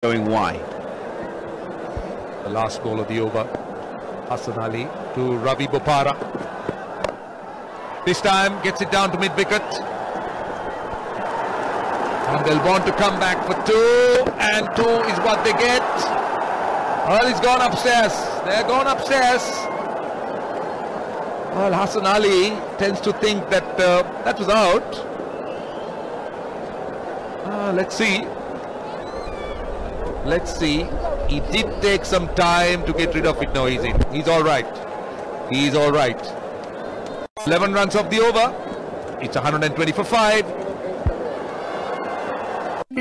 going why. The last ball of the over. Hassan Ali to Ravi Bopara. This time gets it down to mid-wicket. And they'll want to come back for two. And two is what they get. Well, he's gone upstairs. They're gone upstairs. Well, Hassan Ali tends to think that that was out. Let's see. Let's see. He did take some time to get rid of it. No, he's in. He's all right. He's all right. 11 runs of the over. It's 120 for 5.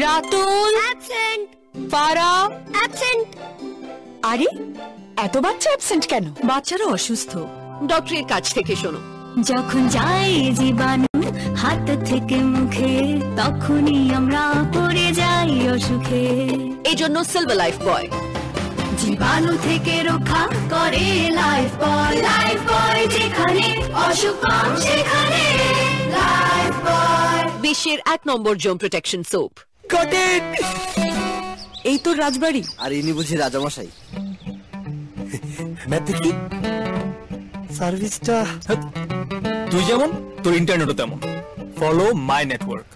Ratul absent. Farah absent. আরে এত বাচ্চা absent কেন? বাচ্চারা অসুস্থ, ডক্টরের কাছ থেকে শোনো। যখন যায় জীবাণু হাত থেকে মুখে, তখনই আমরা পড়ে যাই অসুখে। এজন্য সিলভার লাইফ বয় জীবাণু থেকে রক্ষা করে লাইফ বয়। লাইফ বয় যেখানে অসুখ কম সেখানে লাইফ বয়। বিশ্বের 1 নম্বর জোন প্রোটেকশন সোপ। কটেন এই তো রাজবাড়ি। আর ইনি বুঝি রাজামশাই। ম্যাথ দেখি সার্ভিসটা তুই যেমন তোর ইন্টারনেটও তেমন। Follow my network.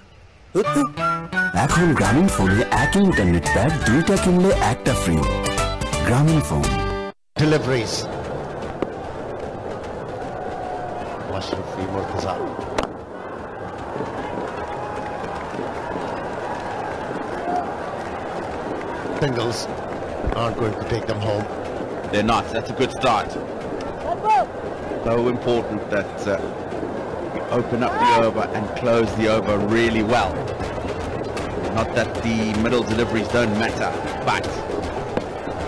এখন গ্রামীণ ফোনে একই ইন্টারনেট প্যাক 2টা কিনলে একটা ফ্রি। গ্রামীণ phone. Deliveries. Mashrafi Murtaza. Singles aren't going to take them home. They're not. That's a good start. So important that you open up the over and close the over really well. Not that the middle deliveries don't matter, but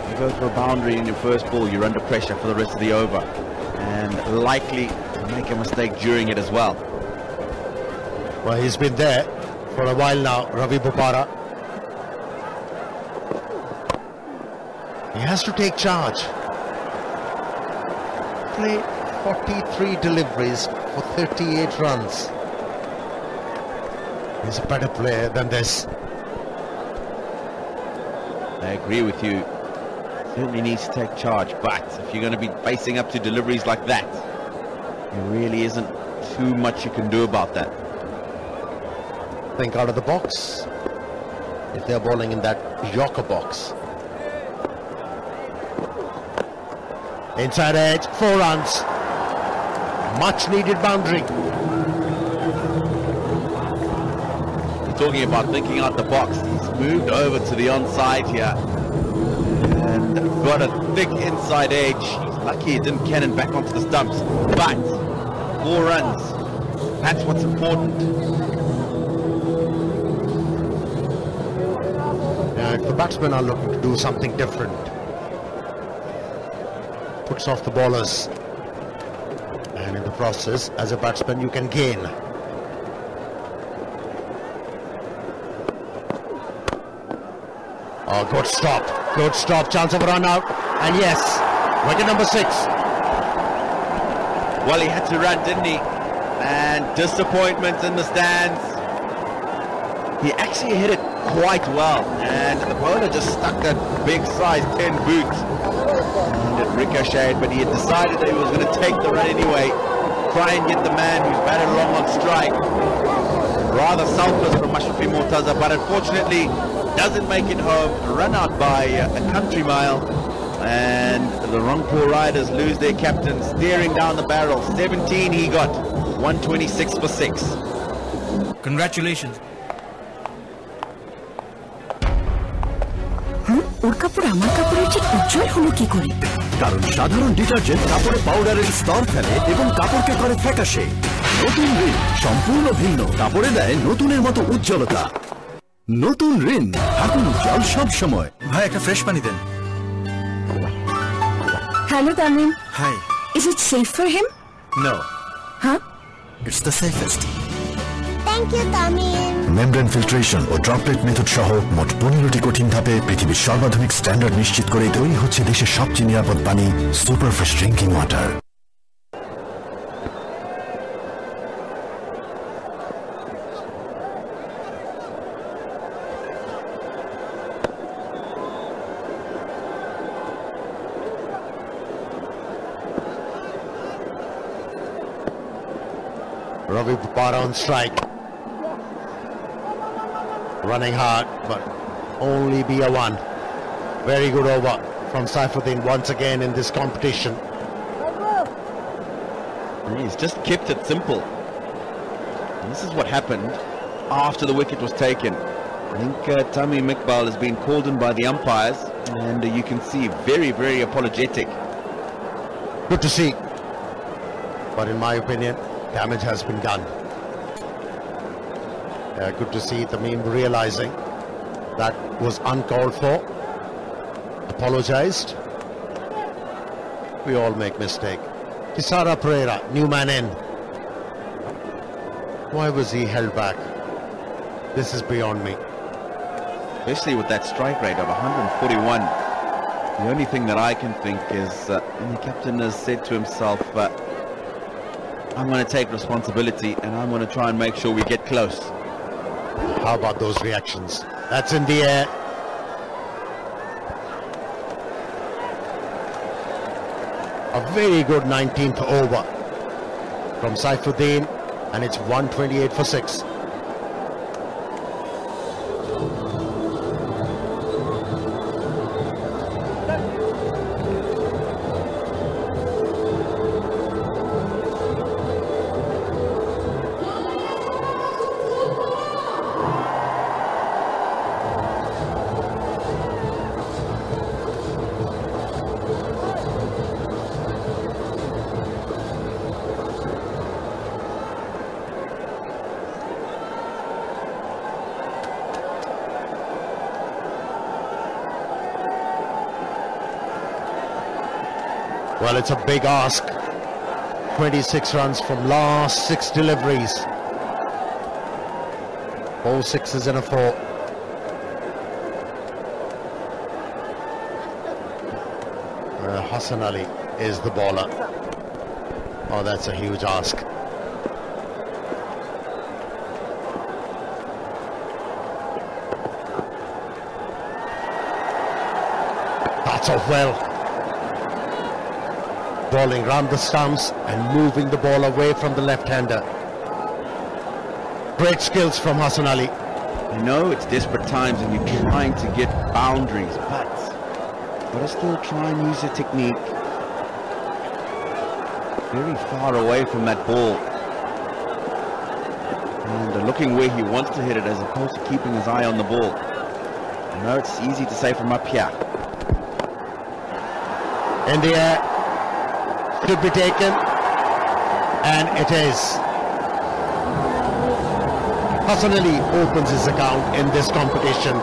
you go for a boundary in your first ball, you're under pressure for the rest of the over, and likely to make a mistake during it as well. Well, he's been there for a while now, Ravi Bopara. He has to take charge. Play 43 deliveries for 38 runs. He's a better player than this. I agree with you. Certainly needs to take charge, but if you're going to be facing up to deliveries like that, there really isn't too much you can do about that. Think out of the box if they're bowling in that Yorker box. Inside edge, 4 runs. Much needed boundary. Talking about thinking out the box, he's moved over to the onside here and got a thick inside edge. He's lucky he didn't cannon back onto the stumps, but 4 runs, that's what's important. Now, if the batsmen are looking to do something different, puts off the bowlers, and in the process, as a batsman, you can gain. Oh, good stop, chance of a run out, and yes, wicket number 6. Well, he had to run, didn't he? And disappointment in the stands. He actually hit it quite well, and the bowler just stuck that big size 10 boot. And it ricocheted, but he had decided that he was going to take the run anyway, try and get the man who's batted along on strike. Rather selfless from Mashrafi Murtaza, but unfortunately doesn't make it home. Run out by a country mile, and the Rangpur Riders lose their captain, staring down the barrel. 17 he got, 126 for 6. Congratulations. ওর কাপড় আমার কাপড়ের ঠিক উজ্জ্বল হলো কি করে? কারণ সাধারণ detergent কাপড়ে পাউডারের স্তর ফেলে এবং কাপড়কে করে ফ্যাকাশে। নতুন রিন সম্পূর্ণ ভিন্ন, কাপড়ে দেয় নতুনের মতো উজ্জ্বলতা। নতুন রিন থাকুন উজ্জ্বল সব সময়। ভাই একটা ফ্রেশ পানি দেন। Hello Tamim. Hi. Is it safe for him? No. Huh? It's the safest. Thank you Tamim. Membrane filtration ও ড্রপলেট মেথড সহ মোট 15টি কঠিন ধাপে পৃথিবীর সর্বাধুনিক স্ট্যান্ডার্ড নিশ্চিত করে তৈরি হচ্ছে দেশের সবচেয়ে নিরাপদ পানি, super fresh drinking water. Ravi Bopara on strike. Running hard, but only be a one. Very good over from Saifuddin once again in this competition. He's just kept it simple. And this is what happened after the wicket was taken. I think Tamim Iqbal has been called in by the umpires, and you can see very, very apologetic. Good to see. But in my opinion, damage has been done. Good to see Tamim realizing that was uncalled for. Apologized. We all make mistake. Tisara Pereira, new man in. Why was he held back? This is beyond me. Especially with that strike rate of 141. The only thing that I can think is, and the captain has said to himself, I'm going to take responsibility and I'm going to try and make sure we get close. How about those reactions? That's in the air. A very good 19th over from Saifuddin, and it's 128 for 6. Well, it's a big ask. 26 runs from last 6 deliveries. 4 sixes and a 4. Hassan Ali is the bowler. Oh, that's a huge ask. That's off well. Bowling round the stumps and moving the ball away from the left-hander. Great skills from Hassan Ali. I know it's desperate times and you're trying to get boundaries, but you've got to still try and use your technique. Very far away from that ball. And looking where he wants to hit it as opposed to keeping his eye on the ball. I know it's easy to say from up here. In the air. Should be taken, and it is. Hassan Ali opens his account in this competition,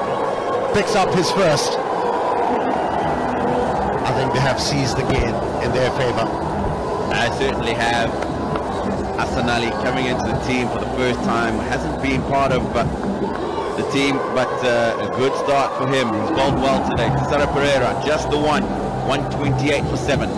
picks up his first. I think they have seized the game in their favor. I certainly have. Hassan Ali coming into the team for the first time, hasn't been part of the team, but a good start for him. He's bowled well today. Tisara Pereira, just the one, 128 for 7.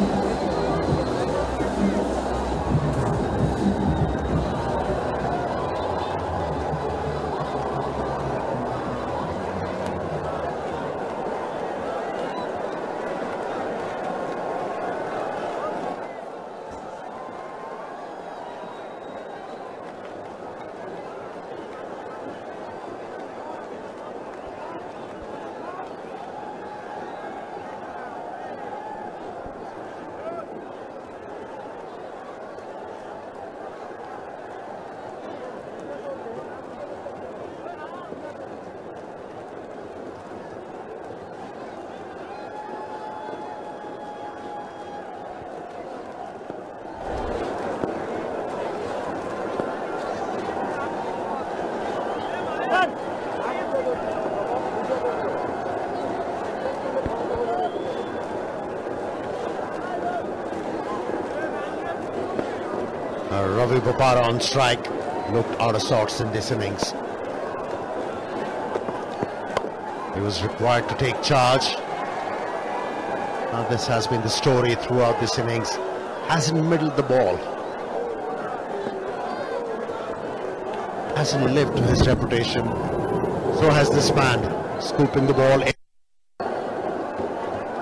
Ravi Bopara on strike, looked out of sorts in this innings. He was required to take charge. Now this has been the story throughout this innings. Hasn't middled the ball. Hasn't lived to his reputation. So has this man, scooping the ball in.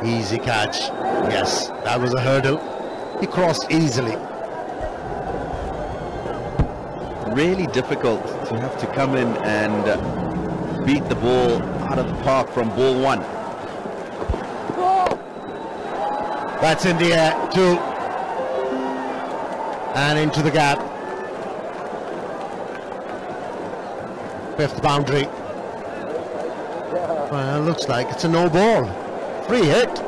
Easy catch. Yes, that was a hurdle. He crossed easily. really difficult to have to come in and beat the ball out of the park from ball one. That's in the air, two. And into the gap. Fifth boundary. Well, looks like it's a no ball. Free hit.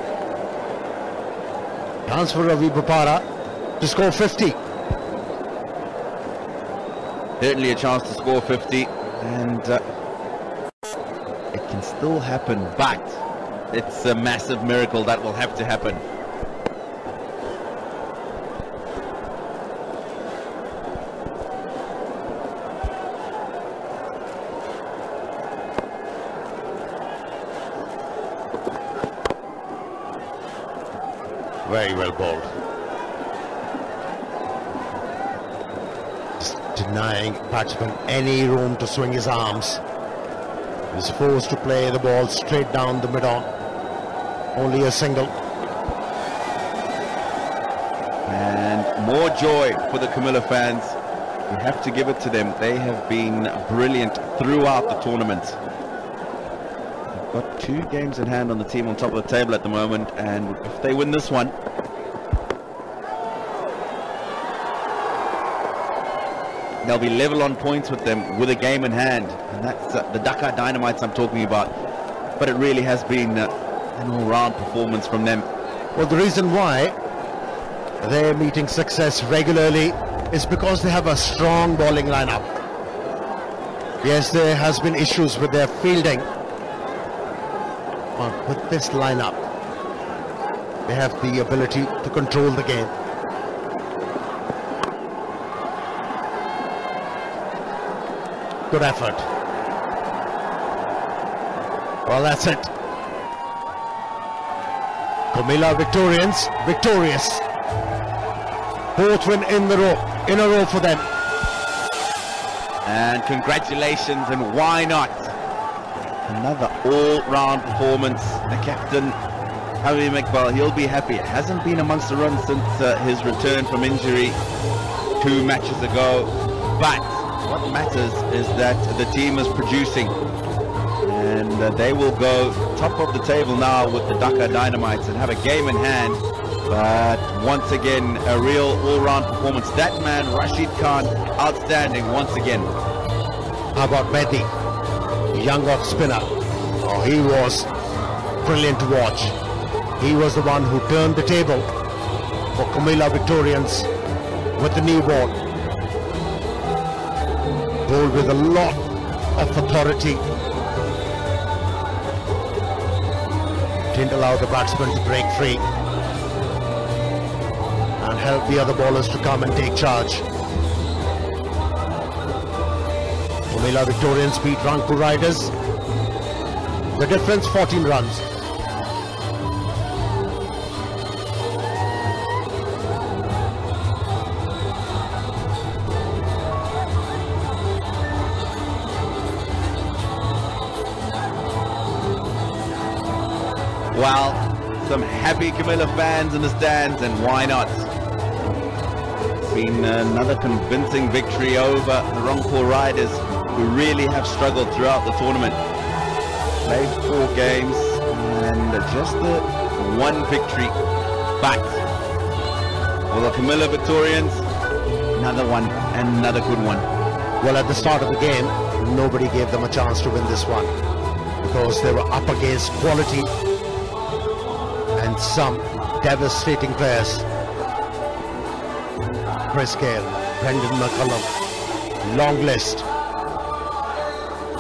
Chance for Ravi Bopara to score 50. Certainly a chance to score 50, and it can still happen, but it's a massive miracle that will have to happen. Very well bowled. Just denying batsman any room to swing his arms. He's forced to play the ball straight down the mid-on. Only a single. And more joy for the Camilla fans. We have to give it to them. They have been brilliant throughout the tournament. They've got 2 games in hand on the team on top of the table at the moment, and if they win this one, they'll be level on points with them with a game in hand, and that's the Dhaka Dynamites I'm talking about. But it really has been an all-round performance from them. Well, the reason why they're meeting success regularly is because they have a strong bowling lineup. Yes, there has been issues with their fielding, but with this lineup, they have the ability to control the game. Good effort. Well, that's it. Camilla Victorians victorious. 4th win in a row for them. And congratulations, and why not? Another all-round performance. The captain, Habib Iqbal, he'll be happy. It hasn't been amongst the runs since his return from injury 2 matches ago, but what matters is that the team is producing, and they will go top of the table now with the Dhaka Dynamites and have a game in hand. But once again, a real all-round performance. That man, Rashid Khan, outstanding once again. How about Mehdi, young off spinner? Oh, he was brilliant to watch. He was the one who turned the table for Camilla Victorians with the new ball. Bowled with a lot of authority. Didn't allow the batsman to break free and help the other bowlers to come and take charge. Camilla Victorians beat Rangpur Riders. The difference 14 runs. Well, some happy Camilla fans in the stands, and why not? It's been another convincing victory over the Rangpur Riders, who really have struggled throughout the tournament. Played 4 games and just the 1 victory, but for the Camilla Victorians, another one and another good one. Well, at the start of the game, nobody gave them a chance to win this one because they were up against quality and some devastating players. Chris Gale, Brendan McCullum, long list,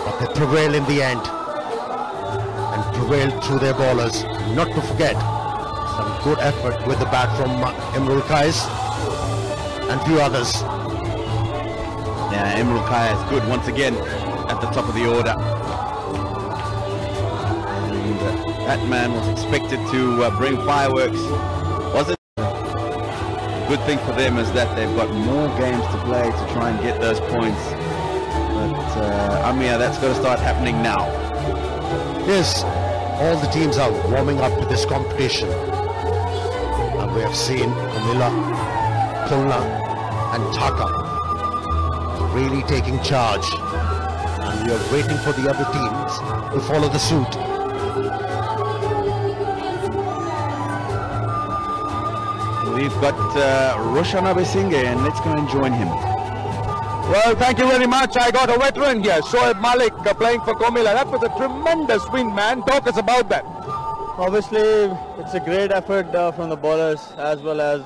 but they prevail in the end and prevailed through their bowlers. Not to forget some good effort with the bat from Imrul Qais and few others. Yeah, Imrul Qais is good once again at the top of the order. And that man was expected to bring fireworks. Wasn't good thing for them is that they've got more games to play to try and get those points. But Amir, that's going to start happening now. Yes, all the teams are warming up to this competition. And we have seen Camilla, Khulna and Dhaka really taking charge, and you're waiting for the other teams to follow the suit. We've got Roshan Abesinghe, and let's go and join him. Well, thank you very much. I got a veteran here, Shoaib Malik, playing for Comilla. That was a tremendous win, man. Talk us about that. Obviously, it's a great effort from the bowlers as well as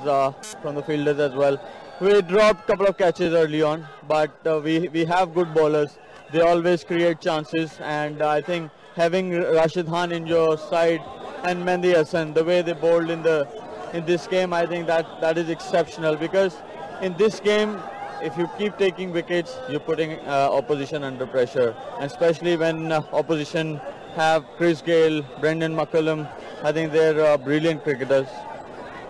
from the fielders as well. We dropped a couple of catches early on, but we have good bowlers. They always create chances, and I think having Rashid Khan in your side and Mehdi Hassan, the way they bowled in this game, I think that is exceptional, because in this game, if you keep taking wickets, you're putting opposition under pressure, and especially when opposition have Chris Gayle, Brendan McCullum. I think they're brilliant cricketers.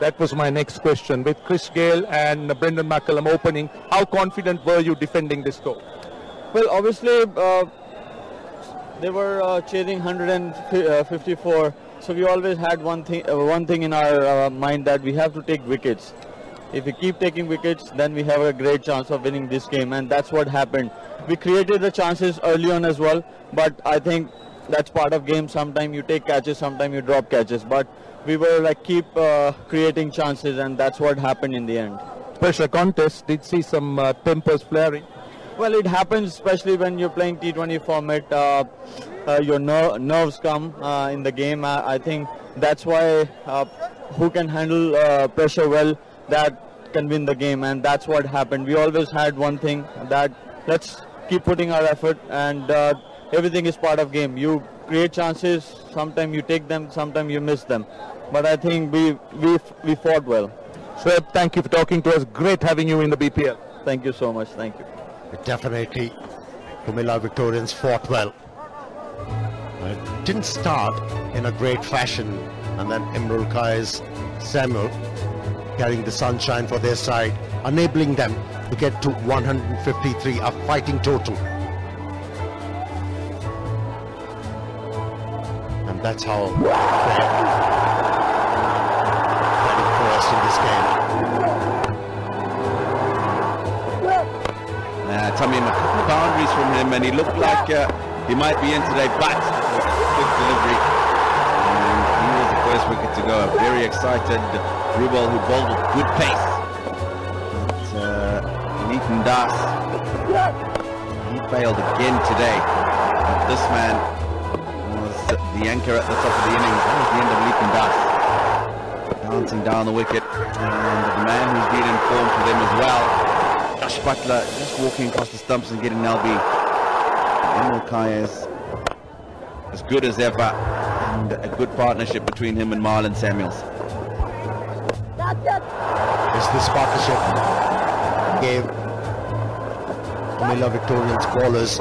That was my next question. With Chris Gayle and Brendan McCullum opening, how confident were you defending this score? Well, obviously, they were chasing 154, so we always had one thing in our mind, that we have to take wickets. If we keep taking wickets, then we have a great chance of winning this game, and that's what happened. We created the chances early on as well, but I think that's part of game. Sometimes you take catches, sometimes you drop catches, but we were like keep creating chances, and that's what happened in the end. Pressure contest, did see some tempers flaring. Well, it happens, especially when you're playing T20 format. Your nerves come in the game. I think that's why who can handle pressure well, that can win the game, and that's what happened. We always had one thing, that let's keep putting our effort, and everything is part of game. You create chances, sometimes you take them, sometimes you miss them, but I think we fought well. Shoaib, thank you for talking to us. Great having you in the BPL. Thank you so much. Thank you. Definitely, Comilla Victorians fought well. It didn't start in a great fashion, and then Imrul Kai's Samuel carrying the sunshine for their side, enabling them to get to 153, a fighting total. And that's how they're heading first in this game. Tamim, a couple of boundaries from him, and he looked like he might be in today, but good delivery. And he was the first wicket to go. Very excited Rubal, who bowled with good pace. But Nathan Das, he failed again today. But this man was the anchor at the top of the innings. That was the end of Nathan Das. Bouncing down the wicket. And the man who's been informed for them as well, Josh Butler, just walking across the stumps and getting an LB. Emil Kai is as good as ever, and a good partnership between him and Marlon Samuels. This partnership gave Comilla Victorians bowlers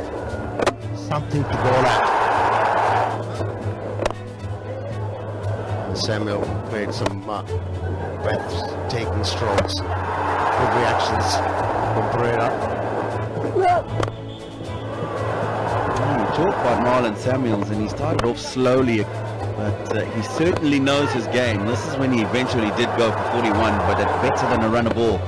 something to bowl at. And Samuel played some breathtaking strokes. Good reactions from Pereira. You talk about Marlon Samuels, and he started off slowly, but he certainly knows his game. This is when he eventually did go for 41, but it's better than a run of ball.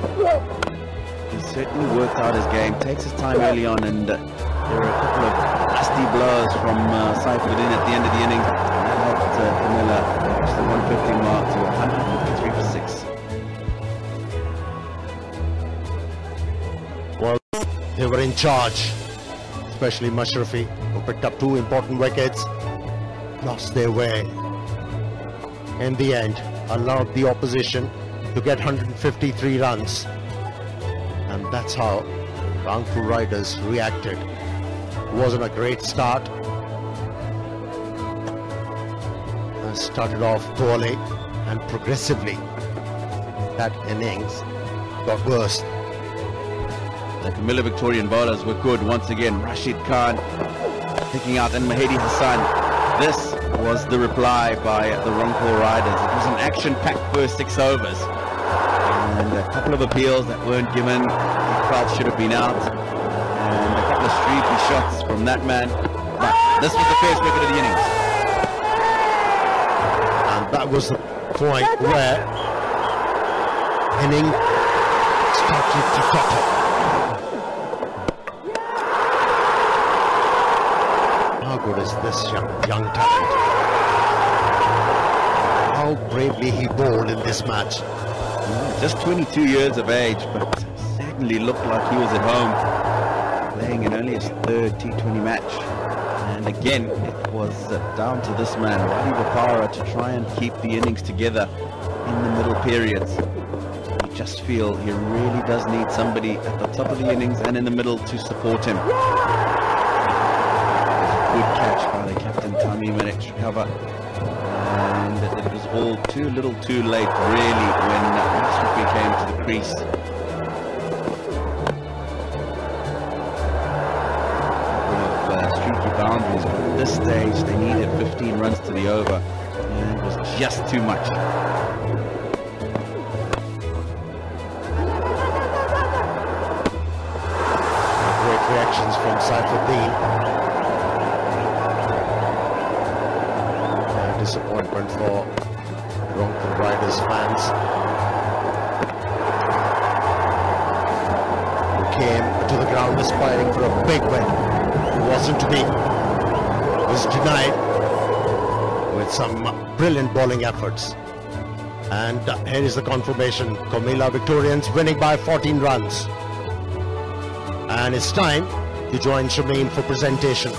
He certainly worked out his game, takes his time early on, and there are a couple of nasty blows from Saifuddin at the end of the innings. That helped Comilla reach the 150 mark to 153 for 6. Well, they were in charge, especially Mashrafi, who picked up 2 important wickets, lost their way. In the end, allowed the opposition to get 153 runs. And that's how Rangpur Riders reacted. It wasn't a great start. Started off poorly, and progressively that innings got worse. The Comilla Victorian bowlers were good once again. Rashid Khan picking out, and Mahedi Hassan. This was the reply by the Rangpur Riders. It was an action-packed first 6 overs. And a couple of appeals that weren't given, he felt should have been out. And a couple of streaky shots from that man. But this was the first wicket of the innings. And that was the point where inning started to topple. good is this young talent? How bravely he bowled in this match. Just 22 years of age, but certainly looked like he was at home, playing in only his third T20 match. And again, it was down to this man, Ravi Bopara, to try and keep the innings together in the middle periods. You just feel he really does need somebody at the top of the innings and in the middle to support him. Good catch by the captain, Tamim, and extra cover. And it was all too little too late, really, when Ashrafi came to the crease. Streaky boundaries, but at this stage they needed 15 runs to the over, and it was just too much. Great reactions from Saifuddin. Disappointment for Rangpur Riders fans, who came to the ground aspiring for a big win. Wasn't to be, was denied with some brilliant bowling efforts. And here is the confirmation: Comilla Victorians winning by 14 runs. And it's time to join Shameen for presentation.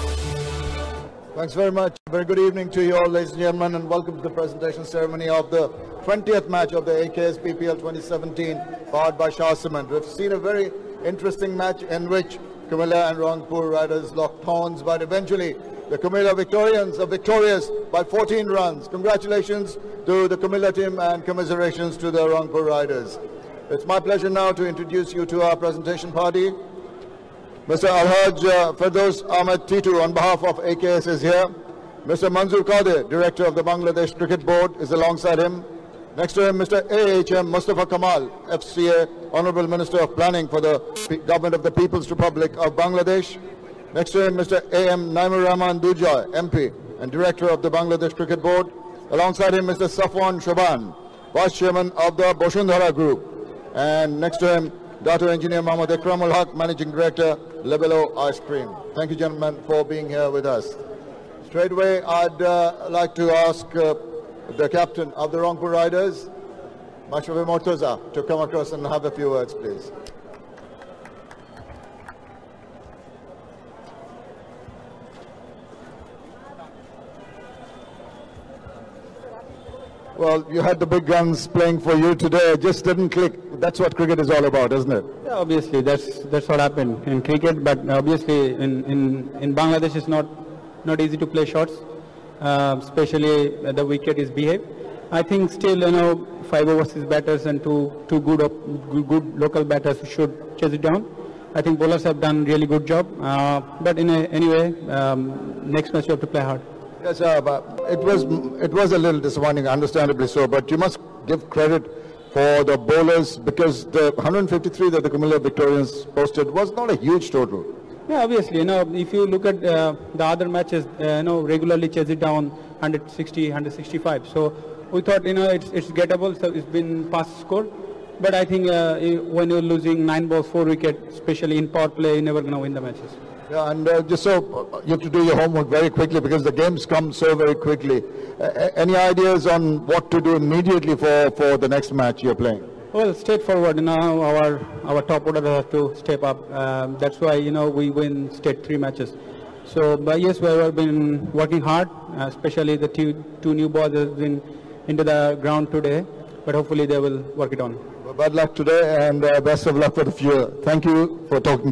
Thanks very much. Very good evening to you all, ladies and gentlemen, and welcome to the presentation ceremony of the 20th match of the AKS BPL 2017, powered by Shah Cement. We've seen a very interesting match in which Comilla and Rangpur Riders locked horns, but eventually the Comilla Victorians are victorious by 14 runs. Congratulations to the Comilla team and commiserations to the Rangpur Riders. It's my pleasure now to introduce you to our presentation party. Mr. Alhaj Firdaus Ahmed Titu, on behalf of AKS, is here. Mr. Manzoor Qadir, Director of the Bangladesh Cricket Board, is alongside him. Next to him, Mr. AHM Mustafa Kamal, FCA, Honorable Minister of Planning for the Government of the People's Republic of Bangladesh. Next to him, Mr. AM Naimur Rahman Dujoy, MP and Director of the Bangladesh Cricket Board. Alongside him, Mr. Safwan Shaban, Vice Chairman of the Boshundhara Group. And next to him, Dr. Engineer Mohammad Ikramul Haq, Managing Director, Lebelo Ice Cream. Thank you, gentlemen, for being here with us. Straight away, I'd like to ask the captain of the Rangpur Riders, Mashrafi Mortaza, to come across and have a few words, please. Well, you had the big guns playing for you today. It just didn't click. That's what cricket is all about, isn't it? Yeah, obviously, that's what happened in cricket. But obviously, in Bangladesh, it's not easy to play shots, especially the wicket is behaved. I think still, 5 overseas batters and two good local batters should chase it down. I think bowlers have done really good job. But anyway, next match you have to play hard. Yes, but it was a little disappointing, understandably so. But you must give credit for the bowlers, because the 153 that the Comilla Victorians posted was not a huge total. Yeah, obviously, if you look at the other matches, regularly chase it down 160, 165. So we thought, it's gettable. So it's been past score. But I think when you're losing 9 balls, 4 wickets, especially in power play, you're never going to win the matches. Yeah, and just so you have to do your homework very quickly, because the games come so very quickly. Any ideas on what to do immediately for the next match you're playing? Well, straightforward. Our top order have to step up. That's why we win state 3 matches. So, but yes, we have been working hard. Especially the two new balls have been into the ground today. But hopefully they will work it on. Well, bad luck today, and best of luck for the future. Thank you for talking.